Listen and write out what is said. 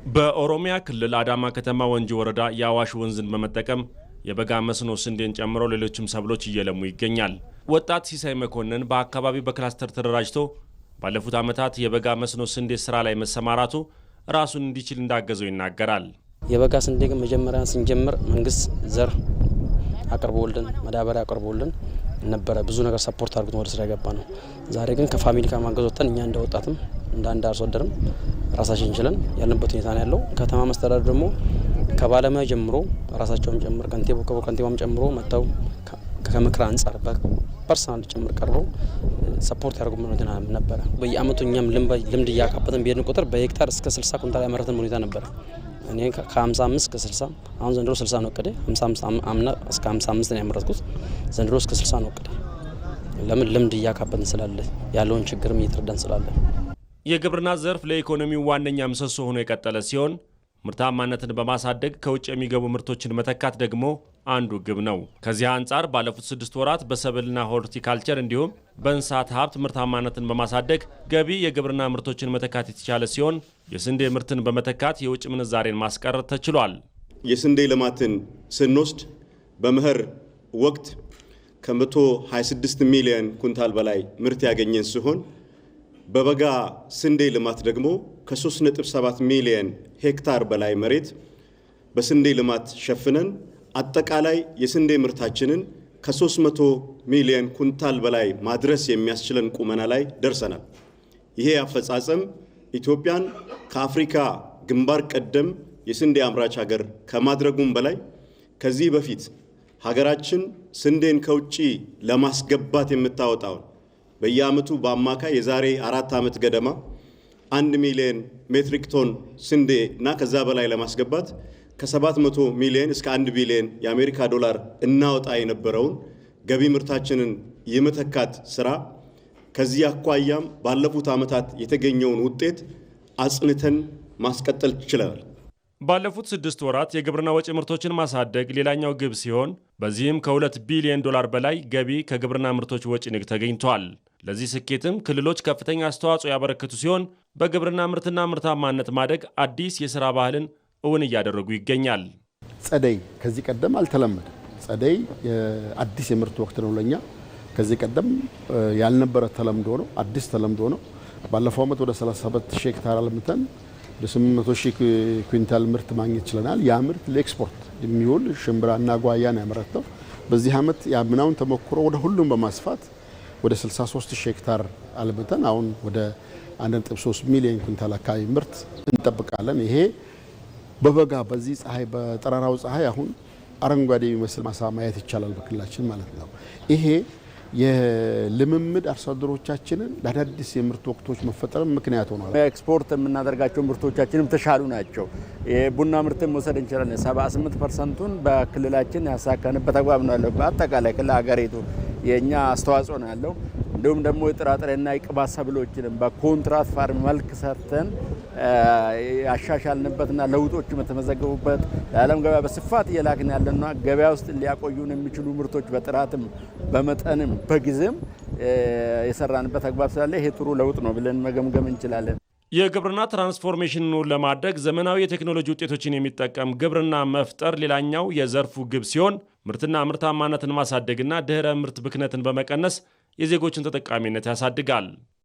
በኦሮሚያ ክልል አዳማ ከተማ ወንጂ ወረዳ የአዋሽ ወንዝን በመጠቀም የበጋ መስኖ ስንዴን ጨምሮ ሌሎችም ሰብሎች እየለሙ ይገኛል። ወጣት ሲሳይ መኮንን በአካባቢው በክላስተር ተደራጅቶ ባለፉት ዓመታት የበጋ መስኖ ስንዴ ስራ ላይ መሰማራቱ ራሱን እንዲችል እንዳገዘው ይናገራል። የበጋ ስንዴ ግን መጀመሪያ ስንጀምር መንግስት ዘር አቅርቦልን ማዳበሪያ አቅርቦልን ነበረ። ብዙ ነገር ሰፖርት አድርጎት ወደ ስራ ገባ ነው። ዛሬ ግን ከፋሚሊ ከማገዝ ወጥተን እኛ እንደወጣትም እንዳንድ አርሶ አደርም ራሳችን ችለን ያለንበት ሁኔታ ነው ያለው። ከተማ መስተዳድር ደግሞ ከባለሙያ ጀምሮ ራሳቸውም ጨምር ከንቲባም ጨምሮ መጣው ከምክር አንጻር በፐርሰናል ጭምር ቀርበው ሰፖርት ያደርጉልን ነበረ። በየአመቱ እኛም ልምድ እያካበተን በሄድን ቁጥር በሄክታር እስከ 60 ኩንታል ያመረትን ሁኔታ ነበረ። እኔ ከ55 እስከ 60 አሁን ዘንድሮ 60 ነው እቅዴ። 55 አምና እስከ 55 ነው ያመረትኩት። ዘንድሮ እስከ 60 ነው እቅዴ። ለምን ልምድ እያካበተን ስላለ ያለውን ችግርም እየተረዳን ስላለ። የግብርና ዘርፍ ለኢኮኖሚው ዋነኛ ምሰሶ ሆኖ የቀጠለ ሲሆን ምርታማነትን በማሳደግ ከውጭ የሚገቡ ምርቶችን መተካት ደግሞ አንዱ ግብ ነው። ከዚህ አንጻር ባለፉት 6 ወራት በሰብልና ሆርቲካልቸር እንዲሁም በእንስሳት ሀብት ምርታማነትን በማሳደግ ገቢ የግብርና ምርቶችን መተካት የተቻለ ሲሆን የስንዴ ምርትን በመተካት የውጭ ምንዛሬን ማስቀረት ተችሏል። የስንዴ ልማትን ስንወስድ በመኸር ወቅት ከ126 ሚሊዮን ኩንታል በላይ ምርት ያገኘን ሲሆን በበጋ ስንዴ ልማት ደግሞ ከ3.7 ሚሊዮን ሄክታር በላይ መሬት በስንዴ ልማት ሸፍነን አጠቃላይ የስንዴ ምርታችንን ከ300 ሚሊዮን ኩንታል በላይ ማድረስ የሚያስችለን ቁመና ላይ ደርሰናል። ይሄ አፈጻጸም ኢትዮጵያን ከአፍሪካ ግንባር ቀደም የስንዴ አምራች ሀገር ከማድረጉም በላይ ከዚህ በፊት ሀገራችን ስንዴን ከውጪ ለማስገባት የምታወጣውን በየአመቱ በአማካይ የዛሬ 4 ዓመት ገደማ 1 ሚሊዮን ሜትሪክ ቶን ስንዴ እና ከዛ በላይ ለማስገባት ከ700 ሚሊዮን እስከ 1 ቢሊዮን የአሜሪካ ዶላር እናወጣ የነበረውን ገቢ ምርታችንን የመተካት ስራ ከዚህ አኳያም ባለፉት ዓመታት የተገኘውን ውጤት አጽንተን ማስቀጠል ችለናል። ባለፉት 6 ወራት የግብርና ወጪ ምርቶችን ማሳደግ ሌላኛው ግብ ሲሆን በዚህም ከ2 ቢሊዮን ዶላር በላይ ገቢ ከግብርና ምርቶች ወጪ ንግድ ተገኝቷል። ለዚህ ስኬትም ክልሎች ከፍተኛ አስተዋጽኦ ያበረከቱ ሲሆን በግብርና ምርትና ምርታማነት ማደግ አዲስ የሥራ ባህልን እውን እያደረጉ ይገኛል። ጸደይ ከዚህ ቀደም አልተለመደም። ጸደይ አዲስ የምርት ወቅት ነው ለኛ። ከዚህ ቀደም ያልነበረ ተለምዶ ነው፣ አዲስ ተለምዶ ነው። ባለፈው ዓመት ወደ 37 ሺህ ሄክታር አልምተን ለ800 ሺህ ኩንታል ምርት ማግኘት ችለናል። ያ ምርት ለኤክስፖርት የሚውል ሽምብራና ጓያን ያመረተው በዚህ ዓመት ያምናውን ተሞክሮ ወደ ሁሉም በማስፋት ወደ 63 ሺህ ሄክታር አልምተን አሁን ወደ 1.3 ሚሊዮን ኩንታል አካባቢ ምርት እንጠብቃለን። ይሄ በበጋ በዚህ ፀሐይ በጠራራው ፀሐይ አሁን አረንጓዴ የሚመስል ማሳ ማየት ይቻላል በክልላችን ማለት ነው። ይሄ የልምምድ አርሶ አደሮቻችንን ለአዳዲስ የምርት ወቅቶች መፈጠር ምክንያት ሆኗል። ኤክስፖርት የምናደርጋቸው ምርቶቻችንም ተሻሉ ናቸው። የቡና ምርትን መውሰድ እንችላለን። 78%ን በክልላችን ያሳካንበት አግባብ ነው ያለው። በአጠቃላይ ክልል ሀገሪቱ የኛ አስተዋጽኦ ነው ያለው። እንዲሁም ደግሞ የጥራጥሬና የቅባት ሰብሎችንም በኮንትራት ፋርም መልክ ሰርተን ያሻሻልንበትና ለውጦችም የተመዘገቡበት ለዓለም ገበያ በስፋት እየላክን ያለና ገበያ ውስጥ ሊያቆዩን የሚችሉ ምርቶች በጥራትም በመጠንም በጊዜም የሰራንበት አግባብ ስላለ ይሄ ጥሩ ለውጥ ነው ብለን መገምገም እንችላለን። የግብርና ትራንስፎርሜሽኑን ለማድረግ ዘመናዊ የቴክኖሎጂ ውጤቶችን የሚጠቀም ግብርና መፍጠር ሌላኛው የዘርፉ ግብ ሲሆን ምርትና ምርታማነትን ማሳደግና ድህረ ምርት ብክነትን በመቀነስ የዜጎችን ተጠቃሚነት ያሳድጋል።